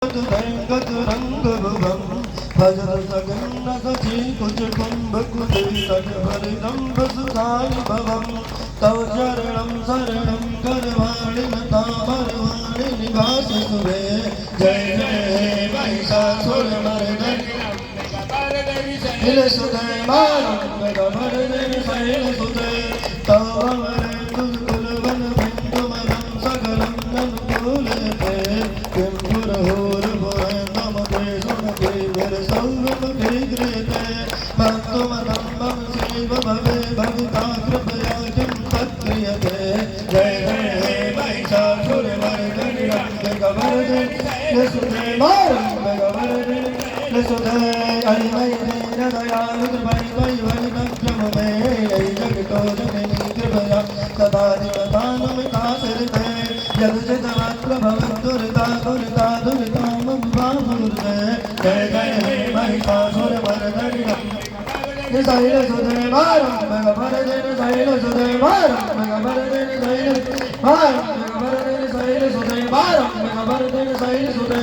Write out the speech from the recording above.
गत रंग भुवम भजत सगन सची कुछ कुंभ कुदीतट भरिदम्भ सुधारि भवम तव चरणम शरणम करवाणि तामरवाणि निवास सुवे जय जय हे महिषासुरमर्दनि शैल सुते मारंग गमर्दनि शैल सुते तव अमरेंदु कुलवन बिंदुमनं सकलं ननुकूलते किं पुरहोर पुरन्दम केशुमते विरसौरभे गृहते भक्तुमतं मम शिव भवे भविता कृपया किं तत्क्रियते जय जय हे महिषासुरमर्दनि रङ्गकवर्धिनि सुते मारंग गमर्दनि सुते अरिमय दयालु कृपै वैवलितं मे जगतो जननी कृपया सदा दिवदानमितासरिते यदुचितमात्र भवद्दुरिता दुरिता दुरिता मम बाहुर्ते जय जय हे महिषासुरमर्दनि शैल सुते मारंग गमर्दनि शैल सुते मारंग गमर्दनि शैल मारंग गमर्दनि शैल सुते मारंग गमर्दनि शैल सुते